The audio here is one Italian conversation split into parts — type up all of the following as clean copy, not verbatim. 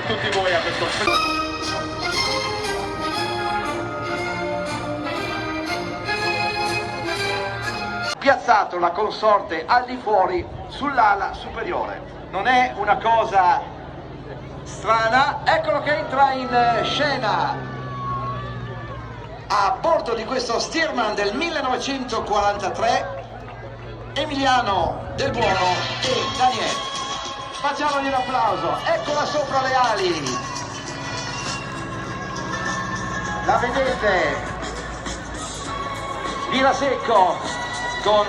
tutti voi a questo. Piazzato la consorte al di fuori sull'ala superiore. Non è una cosa strana. Eccolo che entra in scena a bordo di questo Stearman del 1943, Emiliano Del Buono e Daniele. Facciamogli un applauso. Eccola sopra le ali. La vedete? Vira secco con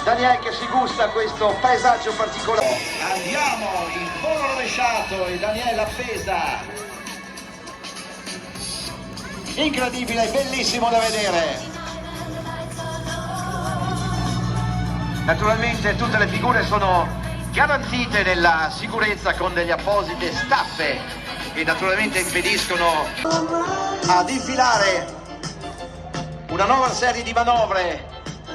Daniele che si gusta questo paesaggio particolare. Andiamo, il volo rovesciato e Daniele appesa. Incredibile, bellissimo da vedere. Naturalmente tutte le figure sono garantite nella sicurezza con delle apposite staffe che naturalmente impediscono ad infilare una nuova serie di manovre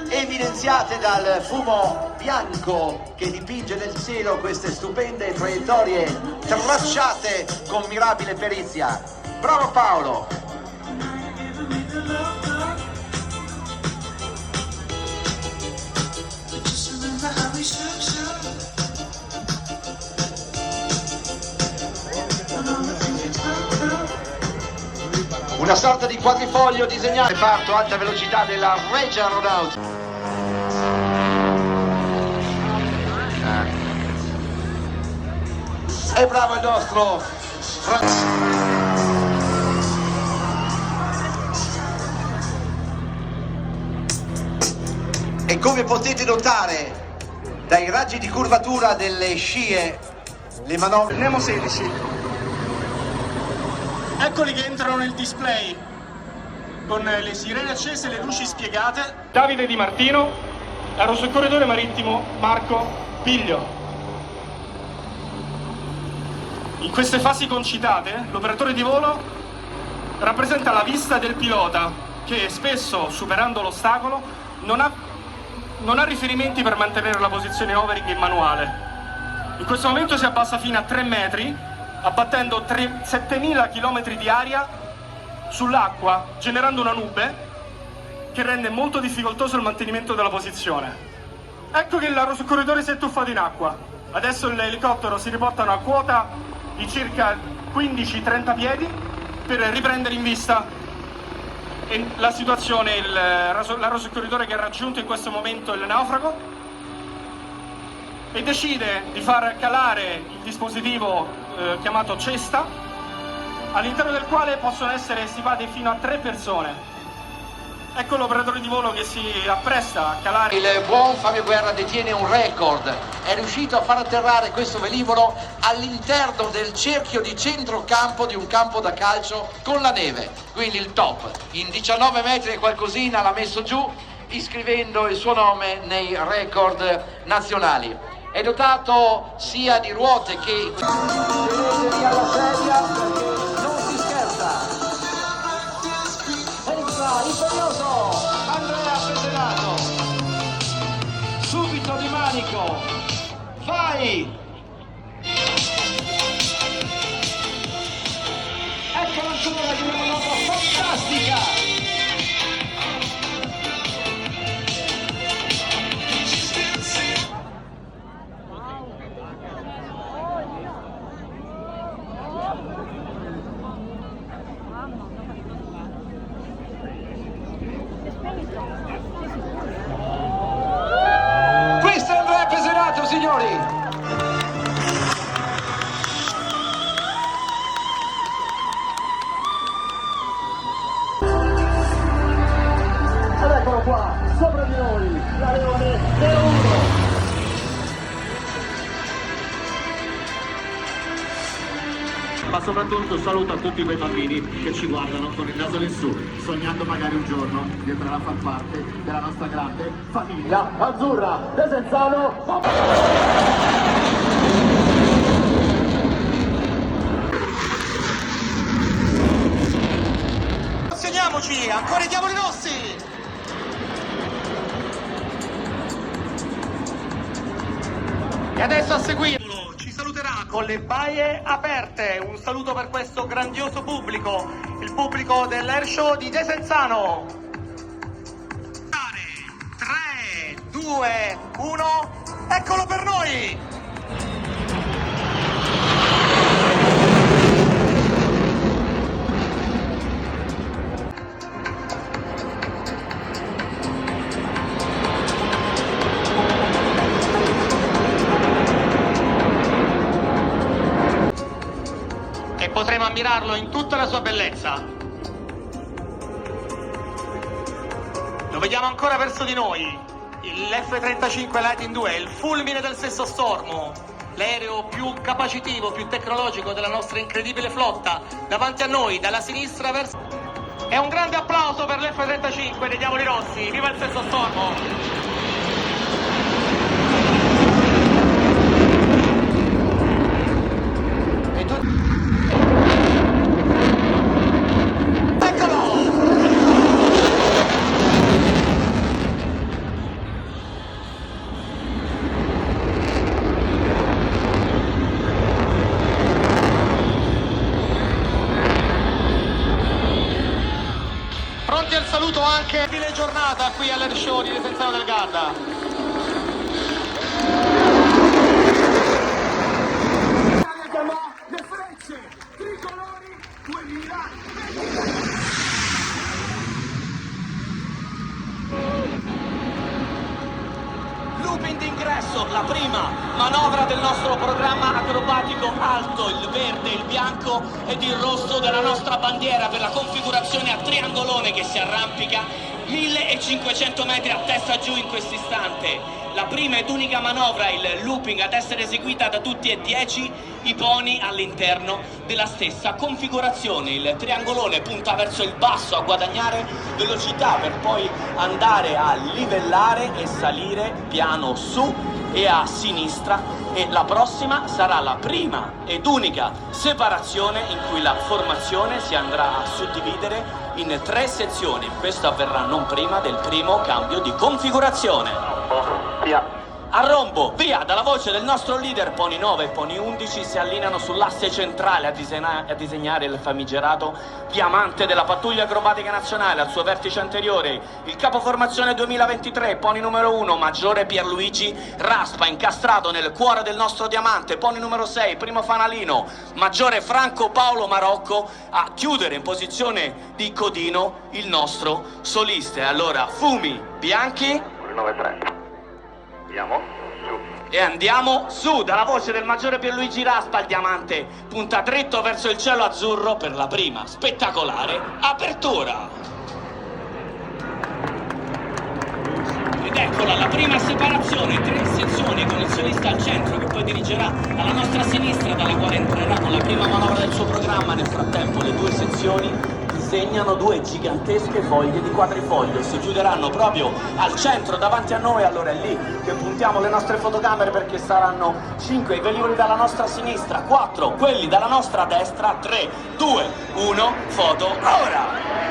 evidenziate dal fumo bianco che dipinge nel cielo queste stupende traiettorie tracciate con mirabile perizia. Bravo Paolo! Una sorta di quadrifoglio disegnato, reparto alta velocità della Regia Aeronautica. E bravo il nostro e come potete notare dai raggi di curvatura delle scie, le manovre Nemo 16. Eccoli che entrano nel display con le sirene accese e le luci spiegate. Davide Di Martino, aerosoccorritore marittimo Marco Piglio. In queste fasi concitate l'operatore di volo rappresenta la vista del pilota che spesso, superando l'ostacolo, non ha riferimenti per mantenere la posizione overing in manuale. In questo momento si abbassa fino a 3 metri, abbattendo 7.000 km di aria sull'acqua, generando una nube che rende molto difficoltoso il mantenimento della posizione. Ecco che l'aerosoccorritore si è tuffato in acqua. Adesso l'elicottero si riporta a una quota di circa 15-30 piedi per riprendere in vista la situazione. L'aerosoccorritore che ha raggiunto in questo momento il naufrago e decide di far calare il dispositivo chiamato cesta, all'interno del quale possono essere stipate fino a 3 persone. Ecco l'operatore di volo che si appresta a calare. Il buon Fabio Guerra detiene un record, è riuscito a far atterrare questo velivolo all'interno del cerchio di centrocampo di un campo da calcio con la neve, quindi il top. In 19 metri e qualcosina l'ha messo giù, iscrivendo il suo nome nei record nazionali. È dotato sia di ruote che... Tenetevi alla sedia perché non si scherza. Entra imperioso Andrea Pesenato. Subito di manico. Vai! Ecco ancora di una nota fantastica. Questo è Andrea Pesenato, signori! Ed eccolo qua, sopra di noi, l'aeroplano Neo 1. Ma soprattutto saluto a tutti quei bambini che ci guardano con il naso in su, sognando magari un giorno di entrare a far parte della nostra grande famiglia azzurra. Desenzano. Segniamoci, ancora i diavoli rossi! E adesso a seguire ci sono saluterà con le baie aperte. Un saluto per questo grandioso pubblico, il pubblico dell'Air Show di Desenzano. 3, 2, 1, eccolo per noi! Potremo ammirarlo in tutta la sua bellezza. Lo vediamo ancora verso di noi, l'F-35 Lightning II, il fulmine del sesto stormo, l'aereo più capacitivo, più tecnologico della nostra incredibile flotta, davanti a noi, dalla sinistra verso... E un grande applauso per l'F-35 dei Diavoli Rossi, viva il sesto stormo! Pronti al saluto anche fine giornata qui all'Air Show di Desenzano del Garda. Le frecce tricolori 2020. Looping d'ingresso, la prima manovra del nostro programma acrobatico alto, il verde, il bianco ed il rosso della nostra bandiera per la configurazione a triangolone che si arrampica 1500 metri a testa giù in questo istante. La prima ed unica manovra, il looping, ad essere eseguita da tutti e 10 i pony all'interno della stessa configurazione. Il triangolone punta verso il basso a guadagnare velocità per poi andare a livellare e salire piano su e a sinistra, e la prossima sarà la prima ed unica separazione in cui la formazione si andrà a suddividere in 3 sezioni. Questo avverrà non prima del primo cambio di configurazione. A rombo, via! Dalla voce del nostro leader, Pony 9 e Pony 11 si allineano sull'asse centrale a disegnare il famigerato diamante della pattuglia acrobatica nazionale. Al suo vertice anteriore il capoformazione 2023, Pony numero 1, Maggiore Pierluigi Raspa, incastrato nel cuore del nostro diamante. Pony numero 6, primo fanalino, Maggiore Franco Paolo Marocco, a chiudere in posizione di codino il nostro solista. E allora, fumi bianchi 9-3. Andiamo su. E andiamo su. Dalla voce del Maggiore Pierluigi Raspa, il diamante punta dritto verso il cielo azzurro per la prima spettacolare apertura. Ed eccola la prima separazione, 3 sezioni con il solista al centro che poi dirigerà alla nostra sinistra, dalla quale entrerà con la prima manovra del suo programma. Nel frattempo le 2 sezioni disegnano 2 gigantesche foglie di quadrifoglio, si chiuderanno proprio al centro davanti a noi. Allora è lì che puntiamo le nostre fotocamere, perché saranno 5 i velivoli dalla nostra sinistra, 4 quelli dalla nostra destra, 3, 2, 1, foto ora!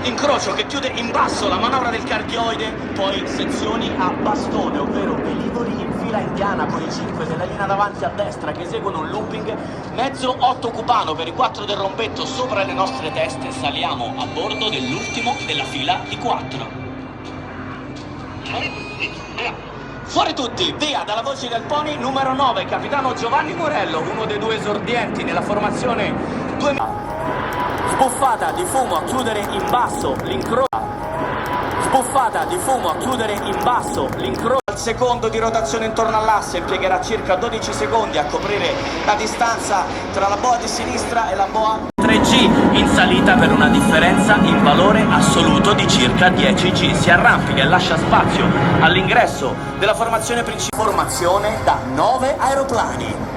Incrocio che chiude in basso la manovra del cardioide, poi sezioni a bastone, ovvero velivoli in fila indiana con i 5 della linea davanti a destra che eseguono un looping, mezzo 8 cubano per i 4 del rombetto sopra le nostre teste. Saliamo a bordo dell'ultimo della fila di 4. Fuori tutti, via! Dalla voce del pony numero 9, capitano Giovanni Morello, uno dei 2 esordienti nella formazione 2000. Sbuffata di fumo a chiudere in basso l'incrocio. Sbuffata di fumo a chiudere in basso l'incrocio. Al secondo di rotazione intorno all'asse impiegherà circa 12 secondi a coprire la distanza tra la boa di sinistra e la boa 3G in salita, per una differenza in valore assoluto di circa 10G. Si arrampica e lascia spazio all'ingresso della formazione principale. Formazione da 9 aeroplani.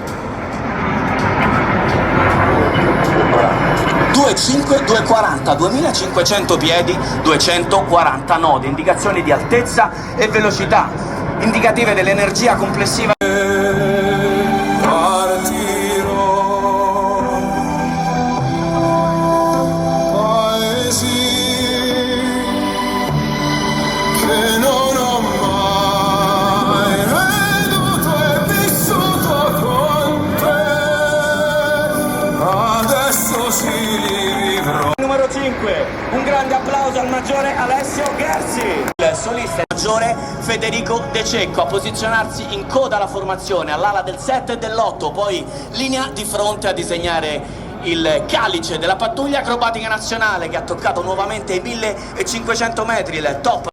2,5, 2,40, 2500 piedi, 240 nodi, indicazioni di altezza e velocità, indicative dell'energia complessiva. Che non ho mai veduto e Federico De Cecco a posizionarsi in coda alla formazione, all'ala del 7 e dell'8, poi linea di fronte a disegnare il calice della pattuglia acrobatica nazionale che ha toccato nuovamente i 1500 metri, il top.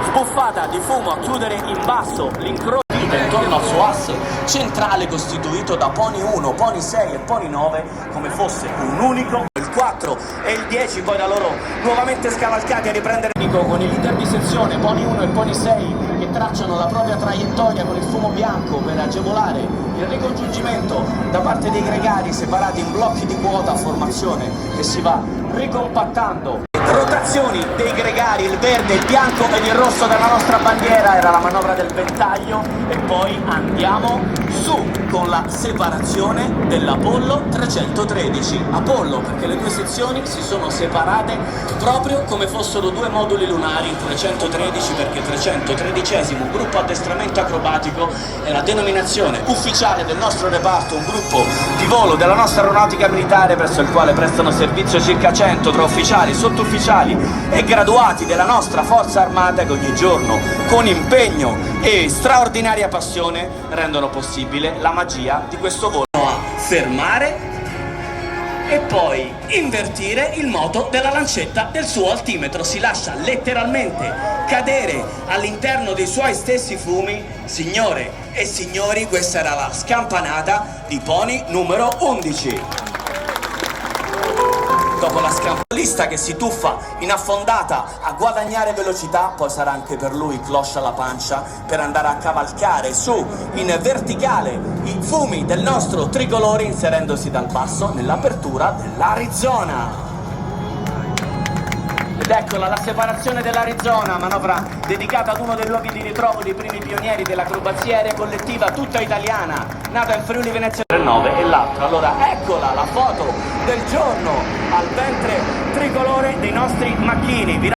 Sbuffata di fumo a chiudere in basso l'incrocio intorno al suo asse centrale costituito da pony 1, pony 6 e pony 9 come fosse un unico. Il 4 e il 10 poi da loro nuovamente scavalcati a riprendere con il leader di sezione pony 1 e pony 6 che tracciano la propria traiettoria con il fumo bianco per agevolare il ricongiungimento da parte dei gregari separati in blocchi di quota, formazione che si va ricompattando. Rotazioni dei gregari, il verde, il bianco ed il rosso della nostra bandiera, era la manovra del ventaglio, e poi andiamo su con la separazione dell'Apollo 313. Apollo perché le due sezioni si sono separate proprio come fossero due moduli lunari, 313 perché 313esimo gruppo addestramento acrobatico è la denominazione ufficiale del nostro reparto, un gruppo di volo della nostra aeronautica militare presso il quale prestano servizio circa 100 tra ufficiali, sottufficiali e graduati della nostra forza armata che ogni giorno con impegno e straordinaria passione rendono possibile la magia di questo volo. A fermare e poi invertire il moto della lancetta del suo altimetro, si lascia letteralmente cadere all'interno dei suoi stessi fumi. Signore e signori, questa era la scampanata di pony numero 11. Dopo la scampanista che si tuffa in affondata a guadagnare velocità, poi sarà anche per lui cloche alla pancia per andare a cavalcare su in verticale i fumi del nostro tricolore, inserendosi dal basso nell'apertura dell'Arizona. Ed eccola la separazione dell'Arizona, manovra dedicata ad uno dei luoghi di ritrovo dei primi pionieri dell'acrobazia aerea collettiva tutta italiana, nata in Friuli Venezia 9 e l'altra. Allora eccola la foto del giorno al ventre tricolore dei nostri macchini.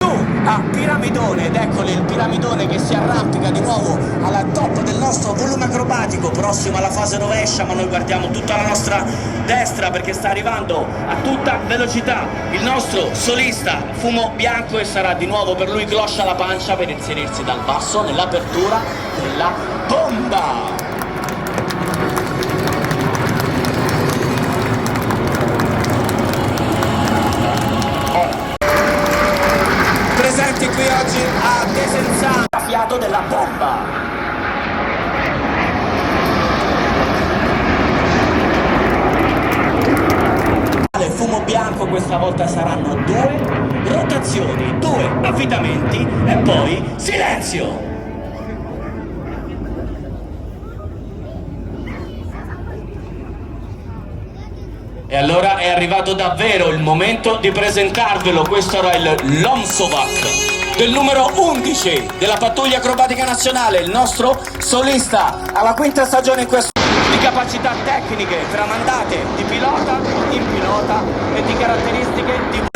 A piramidone, ed eccoli il piramidone che si arrampica di nuovo alla top del nostro volume acrobatico, prossimo alla fase rovescia, ma noi guardiamo tutta la nostra destra perché sta arrivando a tutta velocità il nostro solista fumo bianco e sarà di nuovo per lui cloche alla pancia per inserirsi dal basso nell'apertura della bomba. Presenti qui oggi a Desenzano, fiato della bomba. Il fumo bianco questa volta saranno 2 rotazioni, 2 avvitamenti e poi silenzio. E allora è arrivato davvero il momento di presentarvelo. Questo era il Lomsovac del numero 11 della pattuglia acrobatica nazionale, il nostro solista alla quinta stagione in questo di capacità tecniche tramandate di pilota in pilota e di caratteristiche di